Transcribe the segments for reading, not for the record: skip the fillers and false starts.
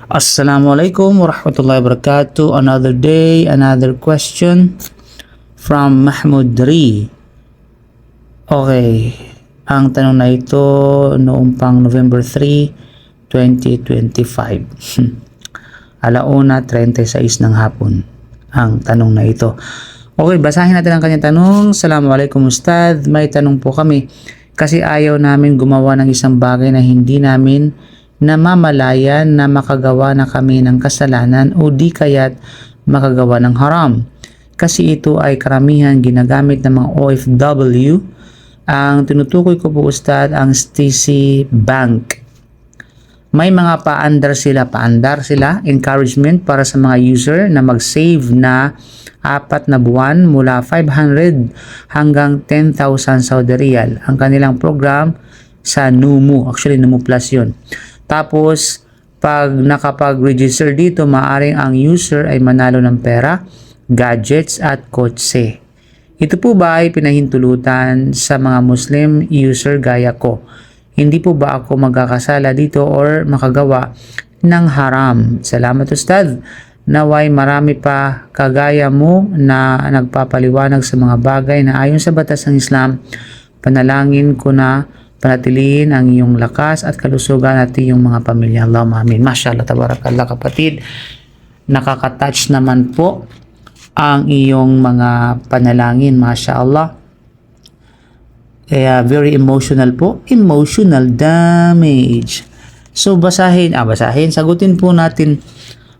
Assalamualaikum warahmatullahi wabarakatuh. Another day, another question from Mahmoud Ri. Okay, ang tanong na ito noong pang November 3, 2025. 1:36 ng hapon ang tanong na ito. Okay, basahin natin ang kanyang tanong. Assalamualaikum Ustad, may tanong po kami. Kasi ayaw namin gumawa ng isang bagay na hindi namin namamalayan na makagawa na kami ng kasalanan o di kaya't makagawa ng haram. Kasi ito ay karamihan ginagamit ng mga OFW. Ang tinutukoy ko po Ustad ang STC Bank. May mga paandar sila, encouragement para sa mga user na mag-save na 4 na buwan mula 500 hanggang 10,000 Saudi Riyal. Ang kanilang program sa Numu, actually Numu Plus yun. Tapos, pag nakapag-register dito, maaring ang user ay manalo ng pera, gadgets at kotse. Ito po ba ay pinahintulutan sa mga Muslim user gaya ko? Hindi po ba ako magkakasala dito or makagawa ng haram? Salamat Ustad. Naway marami pa kagaya mo na nagpapaliwanag sa mga bagay na ayon sa batas ng Islam. Panalangin ko na panatilihin ang iyong lakas at kalusugan at iyong mga pamilya. Allahumma amin. Mashallah, tabarakallah kapatid. Nakaka-touch naman po ang iyong mga panalangin. Mashallah. Kaya very emotional po. Emotional damage. So basahin. Sagutin po natin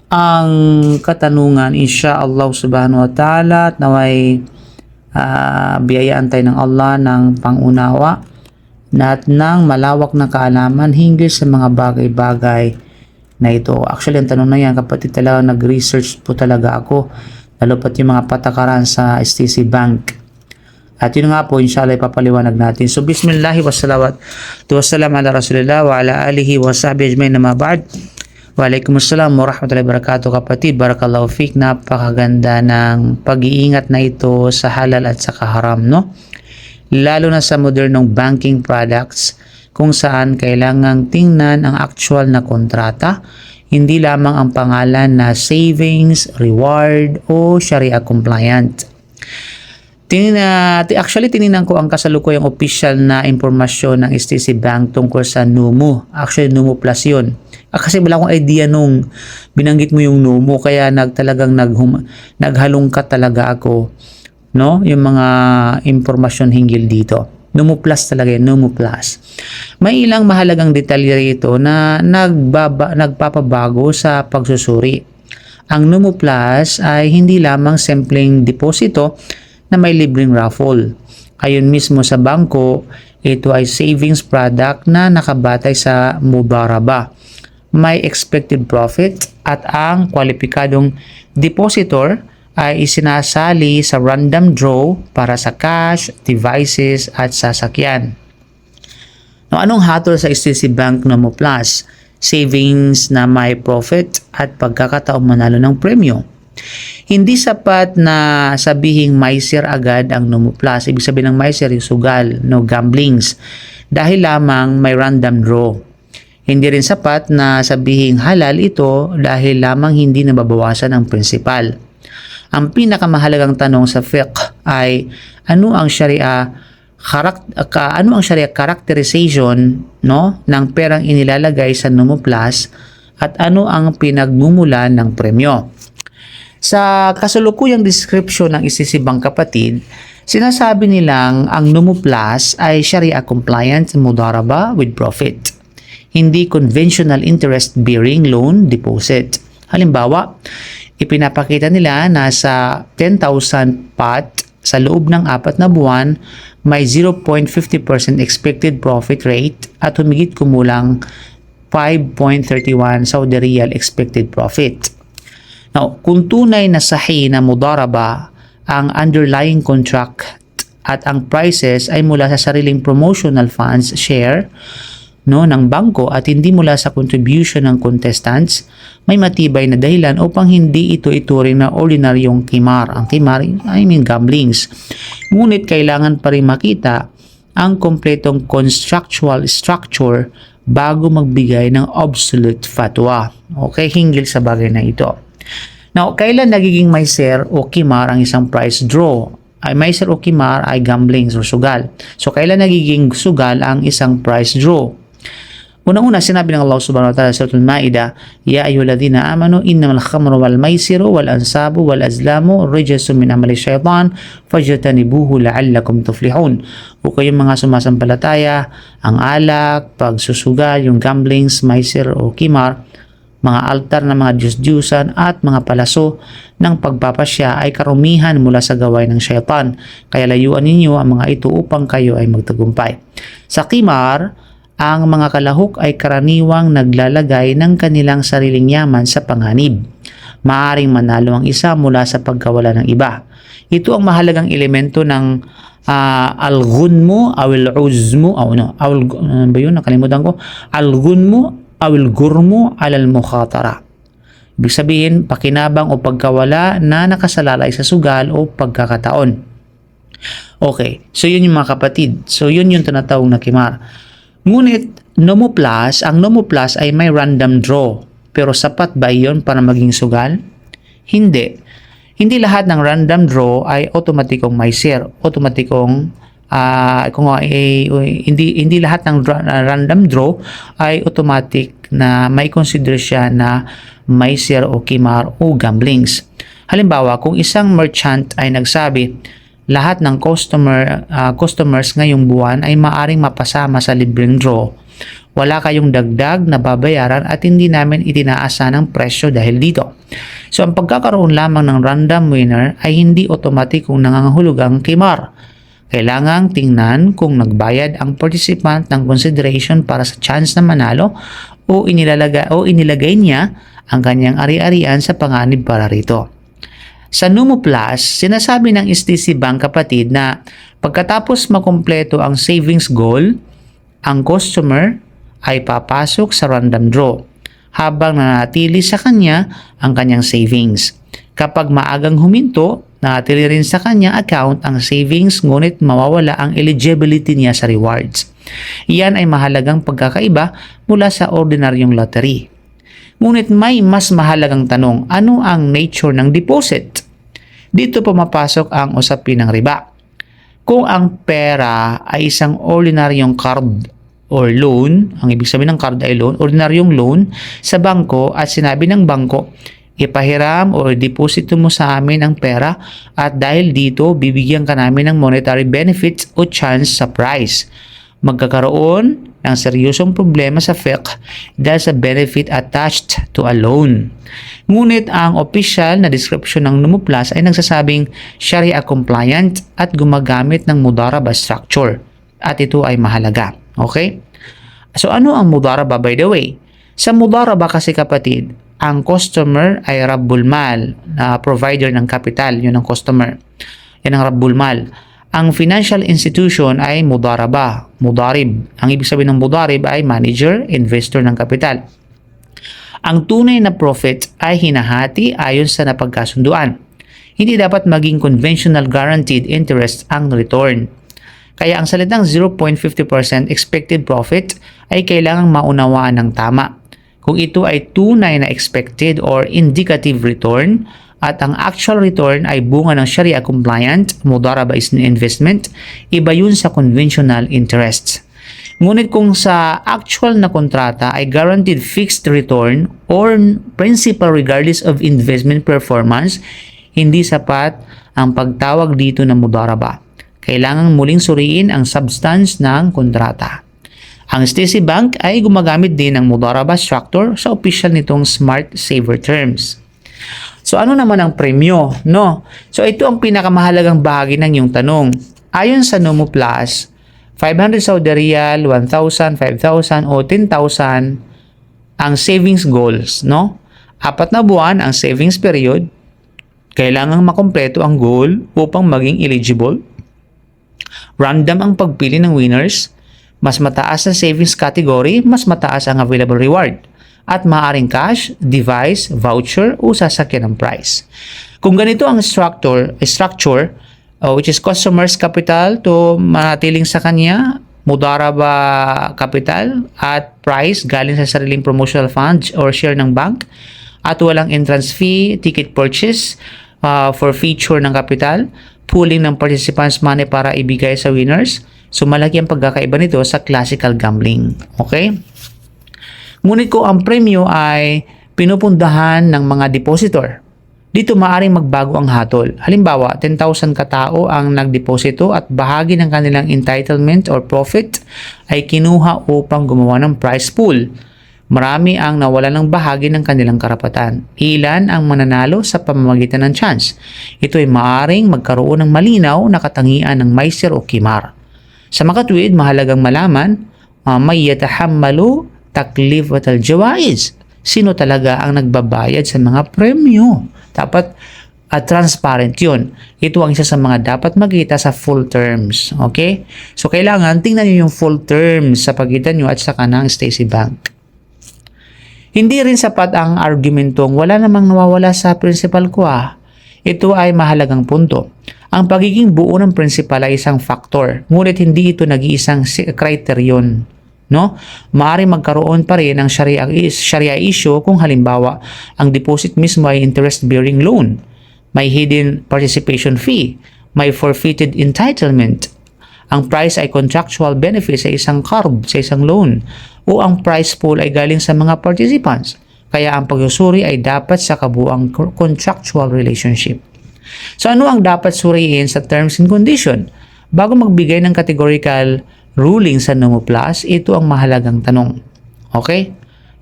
ang katanungan insyaallah subhanahu wa ta'ala at naway biyayaan tayo ng Allah ng pangunawa at ng malawak na kaalaman hinggil sa mga bagay-bagay na ito. Actually, ang tanong na yan, kapatid, talaga nag-research po talaga ako, lalo pati yung mga patakaran sa STC Bank. At yun nga po, inshallah, ipapaliwanag natin. So, bismillahi wassalawat wassalam ala rasulillah wa ala alihi wa sahbihi ajmain na maba'd. Waalaikumsalam warahmatullahi wabarakatuh kapatid. Barakallahu fiqh. Napakaganda ng pag-iingat na ito sa halal at sa kaharam, no? Lalo na sa modernong banking products kung saan kailangang tingnan ang actual na kontrata, hindi lamang ang pangalan na savings, reward o Sharia compliant. Actually, tininan ko ang kasalukuyang official na impormasyon ng STC Bank tungkol sa Numu. Actually, Numu Plus yun. Kasi wala akong idea nung binanggit mo yung Numu, kaya naghalongkat talaga ako, no? Yung mga impormasyon hinggil dito. Numu Plus talaga yun, Numu Plus. May ilang mahalagang detalye rito na nagpapabago sa pagsusuri. Ang Numu Plus ay hindi lamang simpleng deposito na may libreng raffle. Ayon mismo sa bangko, ito ay savings product na nakabatay sa mudaraba. May expected profit at ang kwalipikadong depositor ay isinasali sa random draw para sa cash, devices at sasakyan. Anong hatol sa STC Bank Numu Plus? Savings na may profit at pagkakataong manalo ng premyo. Hindi sapat na sabihing maiser agad ang Numu Plus. Ibig sabihin ng maiser yung sugal, no gamblings. Dahil lamang may random draw. Hindi rin sapat na sabihing halal ito dahil lamang hindi nababawasan ang prinsipal. Ang pinakamahalagang tanong sa fiqh ay ano ang Sharia characterization, no, ng perang inilalagay sa Numu Plus at ano ang pinagmumulan ng premyo. Sa kasalukuyang description ng STC Bank kapatid, sinasabi nilang ang Numu Plus ay Sharia compliant mudaraba with profit. Hindi conventional interest-bearing loan deposit. Halimbawa, ipinapakita nila na sa 10,000 pot sa loob ng 4 na buwan, may 0.50% expected profit rate at humigit kumulang 5.31 Saudi Riyal expected profit. Now, kung tunay na sahih na mudaraba ang underlying contract at ang prices ay mula sa sariling promotional funds share, no, ng bangko at hindi mula sa contribution ng contestants, may matibay na dahilan upang hindi ito ituring na ordinaryong kimar. Ang kimar, gamblings. Ngunit kailangan pa rin makita ang kompletong contractual structure bago magbigay ng absolute fatwa. Okay, hinggil sa bagay na ito. Now, kailan nagiging maiser o kimar ang isang price draw? Ay maiser o kimar ay gambling o sugal. So, kailan nagiging sugal ang isang price draw? Unang-una, sinabi ng Allah subhanahu wa ta'ala sa Suratul Ma'idah, Ya ayyuhalladhina amanu innamal khamru wal maisiru wal ansabu wal azlamu rijsun min amali syaitan fajtanibuhu la'allakum tuflihun. O kayong mga sumasampalataya, ang alak, pagsusugal, yung gamblings, maisir o kimar, mga altar na mga Diyos-Diyusan at mga palaso ng pagpapasya ay karumihan mula sa gawain ng syaitan. Kaya layuan ninyo ang mga ito upang kayo ay magtagumpay. Sa kimar, ang mga kalahok ay karaniwang naglalagay ng kanilang sariling yaman sa panganib. Maaring manalo ang isa mula sa pagkawala ng iba. Ito ang mahalagang elemento ng al-ghunmu aw al-uzmu nakalimutan ko. Al-ghunmu aw al-gurmu ala al-mukhatara. Ibig sabihin, pakinabang o pagkawala na nakasalalay sa sugal o pagkakataon. Okay, so yun yung mga kapatid. So yun yung tinatawag na kimar. Ngunit, ang Nomoplas ay may random draw. Pero sapat ba iyon para maging sugal? Hindi. Hindi lahat ng random draw ay otomatikong maiser. Hindi lahat ng random draw ay automatic na may consider siya na maiser o kimar o gamblings. Halimbawa, kung isang merchant ay nagsabi, lahat ng customers ngayong buwan ay maaring mapasama sa libreng draw. Wala kayong dagdag na babayaran at hindi namin itinaasa ng presyo dahil dito. So, ang pagkakaroon lamang ng random winner ay hindi automatikong nangangahulugang kimar. Kailangang tingnan kung nagbayad ang participant ng consideration para sa chance na manalo o inilagay niya ang kanyang ari-arian sa panganib para rito. Sa Nomoplas, sinasabi ng STC Bank kapatid na pagkatapos makumpleto ang savings goal, ang customer ay papasok sa random draw habang nanatili sa kanya ang kanyang savings. Kapag maagang huminto, nanatili rin sa kanya account ang savings ngunit mawawala ang eligibility niya sa rewards. Iyan ay mahalagang pagkakaiba mula sa ordinaryong lottery. Ngunit may mas mahalagang tanong, ano ang nature ng deposit? Dito pumapasok ang usapin ng riba. Kung ang pera ay isang ordinaryong card or loan, ang ibig sabihin ng card ay loan, ordinaryong loan sa bangko at sinabi ng bangko, ipahiram o deposito mo sa amin ang pera at dahil dito bibigyan ka namin ng monetary benefits o chance sa price. Magkakaroon ng seryosong problema sa fiqh dahil sa benefit attached to a loan. Ngunit ang official na description ng Nomoplas ay nagsasabing Sharia compliant at gumagamit ng mudaraba structure. At ito ay mahalaga. Okay? So ano ang mudaraba by the way? Sa mudaraba kasi kapatid, ang customer ay Rabbul Mal, na provider ng capital, yun ang customer. Yan ang Rabbul Mal. Ang financial institution ay mudarib. Ang ibig sabihin ng mudarib ay manager, investor ng kapital. Ang tunay na profit ay hinahati ayon sa napagkasunduan. Hindi dapat maging conventional guaranteed interest ang return. Kaya ang salitang 0.50% expected profit ay kailangang maunawaan ng tama. Kung ito ay tunay na expected or indicative return, at ang actual return ay bunga ng Sharia compliant, mudaraba is an investment, iba yun sa conventional interests. Ngunit kung sa actual na kontrata ay guaranteed fixed return or principal regardless of investment performance, hindi sapat ang pagtawag dito na mudaraba. Kailangang muling suriin ang substance ng kontrata. Ang STC Bank ay gumagamit din ng mudaraba structure sa official nitong Smart Saver terms. So ano naman ang premyo, no? So ito ang pinakamahalagang bahagi ng iyong tanong. Ayon sa Nomoplas, 500 Saudi Riyal, 1,000, 5,000 o 10,000 ang savings goals, no? 4 na buwan ang savings period. Kailangang makumpleto ang goal upang maging eligible. Random ang pagpili ng winners. Mas mataas na savings category, mas mataas ang available reward. At maaaring cash, device, voucher o sasakyan ng price. Kung ganito ang structure which is customer's capital to manatiling sa kanya Mudaraba capital at price galing sa sariling promotional fund or share ng bank, at walang entrance fee, ticket purchase for feature ng capital, pooling ng participants money para ibigay sa winners. So malaki ang pagkakaiba nito sa classical gambling. Okay? Ngunit kung ang premyo ay pinupundahan ng mga depositor, dito maaaring magbago ang hatol. Halimbawa, 10,000 katao ang nagdeposito at bahagi ng kanilang entitlement or profit ay kinuha upang gumawa ng prize pool. Marami ang nawalan ng bahagi ng kanilang karapatan. Ilan ang mananalo sa pamamagitan ng chance? Ito ay maaaring magkaroon ng malinaw na katangian ng maiser o kimar. Sa makatuwid, mahalagang malaman, may yatahammalu taklifat al-jawaiz. Sino talaga ang nagbabayad sa mga premyo? Dapat transparent yun. Ito ang isa sa mga dapat makita sa full terms. Okay? So, kailangan tingnan nyo yung full terms sa pagitan nyo at saka ng Stacy Bank. Hindi rin sapat ang argumentong wala namang nawawala sa principal ko . Ito ay mahalagang punto. Ang pagiging buo ng principal ay isang factor, ngunit hindi ito nag-iisang criterion. No? Maaari magkaroon pa rin ng sharia issue kung halimbawa ang deposit mismo ay interest-bearing loan, may hidden participation fee, may forfeited entitlement, ang price ay contractual benefit sa isang CARB, sa isang loan, o ang price pool ay galing sa mga participants. Kaya ang pagsusuri ay dapat sa kabuang contractual relationship. So ano ang dapat suriin sa terms and condition? Bago magbigay ng categorical ruling sa Nomoplas, ito ang mahalagang tanong. Okay?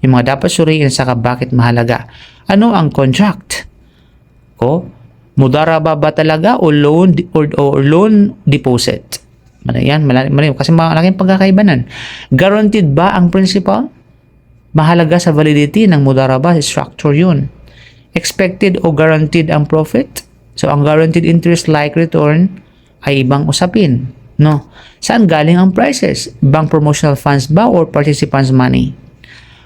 Yung mga dapat suriin saka bakit mahalaga. Ano ang contract? Mudaraba ba talaga o loan or loan deposit? Yan, malalim kasi malaking pagkakaibanan. Guaranteed ba ang principal? Mahalaga sa validity ng mudaraba structure yun. Expected o guaranteed ang profit? So ang guaranteed interest like return ay ibang usapin. No. Saan galing ang prices? Bank promotional funds ba or participants' money?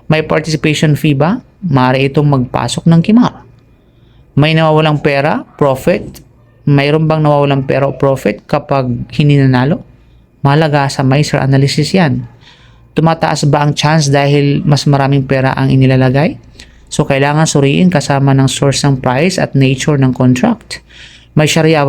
May participation fee ba? Maaari itong magpasok ng kimar. May nawawalang pera, profit. Mayroon bang nawawalang pera o profit kapag hindi nanalo? Mahalaga sa Meiser analysis yan. Tumataas ba ang chance dahil mas maraming pera ang inilalagay? So kailangan suriin kasama ng source ng price at nature ng contract. May Sharia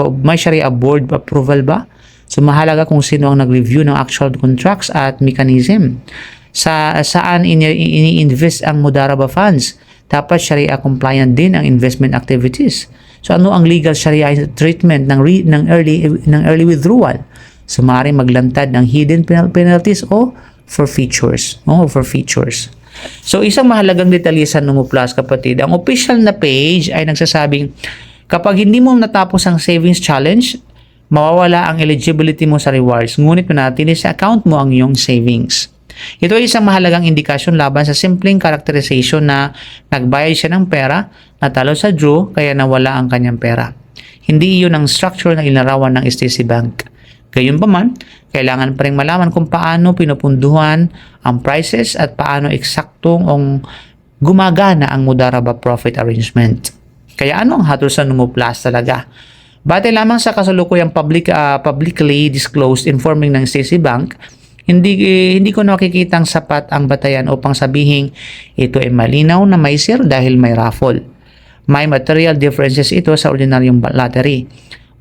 board approval ba? So mahalaga kung sino ang nag-review ng actual contracts at mechanism. Saan ini-invest ang mudaraba funds? Dapat Sharia compliant din ang investment activities. So ano ang legal Sharia treatment ng early withdrawal? So maaaring maglantad ng hidden penalties o forfeitures. So isang mahalagang detalye sa Nomoplas, kapatid, ang official na page ay nagsasabing kapag hindi mo natapos ang savings challenge, mawawala ang eligibility mo sa rewards, ngunit manatili sa account mo ang iyong savings. Ito ay isang mahalagang indikasyon laban sa simpleng characterization na nagbayad siya ng pera, natalo sa draw, kaya nawala ang kanyang pera. Hindi iyon ang structure na inarawan ng Stacy Bank. Gayunpaman, kailangan pa rin malaman kung paano pinupunduhan ang prices at paano eksaktong gumagana ang mudaraba profit arrangement. Kaya ano ang hatol sa Nomoplas talaga? Batay lamang sa kasalukuyang publicly disclosed informing ng Stacy Bank, hindi ko nakikitang sapat ang batayan upang sabihing ito ay malinaw na Meiser dahil may raffle. May material differences ito sa ordinaryong lottery.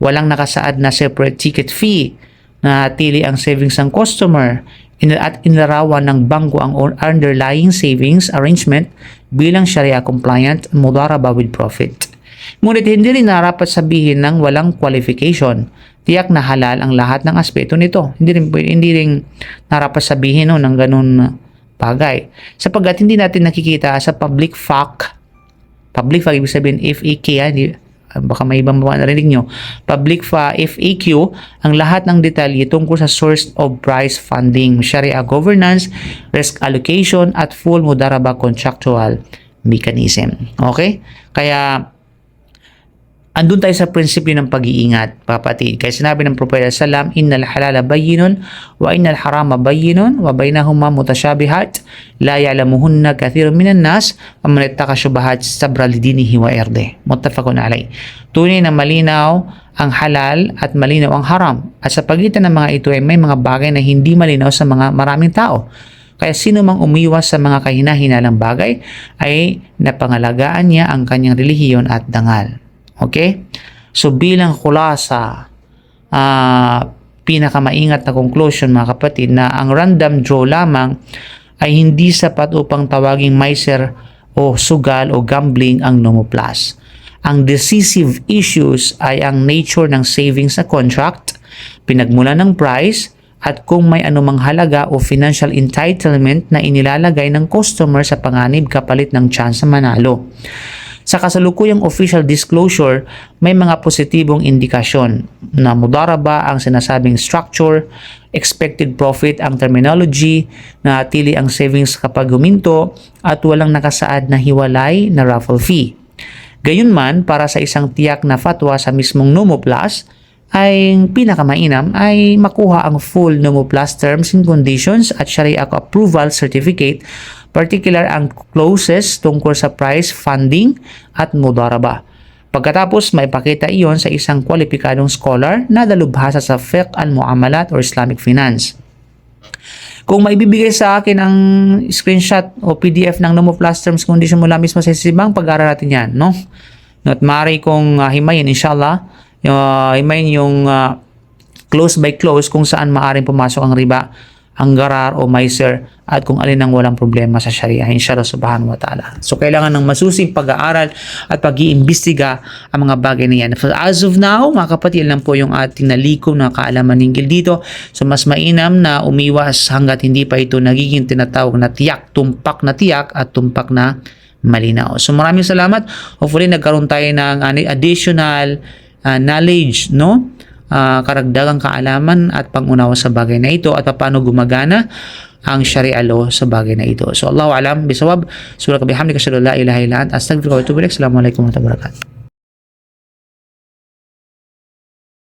Walang nakasaad na separate ticket fee, na tili ang savings ng customer at inlarawan ng bangko ang underlying savings arrangement bilang Sharia compliant mudaraba with profit. Ngunit hindi rin narapat sabihin ng walang qualification. Tiyak na halal ang lahat ng aspeto nito. Hindi rin narapat sabihin ng ganun bagay. Sapagkat hindi natin nakikita sa public fact, ibig sabihin FAQ, baka may ibang narinig nyo, FAQ, ang lahat ng detalye tungkol sa source of price funding, Sharia governance, risk allocation, at full mudaraba contractual mechanism. Okay? Kaya andun tayo sa prinsipyo ng pag-iingat, kapatid. Kaya sinabi ng Propeta Salam, innal halala bayyinun wa innal harama bayyinun wa bainahuma mutashabihat la ya'lamuhunna kathirun minan nas wa man ittaqa syubahat sabra lidinihi wa irde. Muttafaqun alay. Tunay na malinaw ang halal at malinaw ang haram. At sa pagitan ng mga ito ay may mga bagay na hindi malinaw sa mga maraming tao. Kaya sino mang umiwas sa mga kahina-hinalang bagay ay napangalagaan niya ang kanyang relihiyon at dangal. Okay? So bilang khulasa, pinakamaingat na conclusion mga kapatid, na ang random draw lamang ay hindi sapat upang tawaging miser o sugal o gambling ang Nomoplast. Ang decisive issues ay ang nature ng savings na contract, pinagmulan ng price, at kung may anumang halaga o financial entitlement na inilalagay ng customer sa panganib kapalit ng chance na manalo. Sa kasalukuyang official disclosure, may mga positibong indikasyon na mudaraba ang sinasabing structure, expected profit ang terminology, na tili ang savings kapag huminto, at walang nakasaad na hiwalay na raffle fee. Gayunman, para sa isang tiyak na fatwa sa mismong Nomoplast, ay pinakamainam ay makuha ang full Nomoplast terms and conditions at Sharia approval certificate, particular ang clauses tungkol sa price, funding at mudaraba. Pagkatapos, maipakita iyon sa isang kwalipikadong scholar na dalubhasa sa fiqh al-muamalat or Islamic finance. Kung maibibigay sa akin ang screenshot o PDF ng Nomoplast terms condition mula mismo sa sisibang, pag-aaral natin yan, no? At maaari kong himayin, inshallah, himayin yung close by close kung saan maaaring pumasok ang riba, ang garar o miser, at kung alin ang walang problema sa Sharia, inshallah subhanahu wa ta'ala. So kailangan ng masusing pag-aaral at pag-iimbestiga ang mga bagay na yan. So, as of now, mga kapatid, lang po yung ating nalikom na kaalaman hinggil dito. So mas mainam na umiwas hanggat hindi pa ito nagiging tinatawag na tiyak, tumpak na tiyak at tumpak na malinaw. So maraming salamat. Hopefully nagkaroon tayo ng additional knowledge, no? Karagdagang kaalaman at pangunawa sa bagay na ito at paano gumagana ang Sharia law sa bagay na ito. So Allahu alam bisawab. Subhanaka bihamdika asyhadu an la ilaha illa anta astaghfiruka wa atubu ilaik. Assalamu alaikum warahmatullahi wabarakatuh.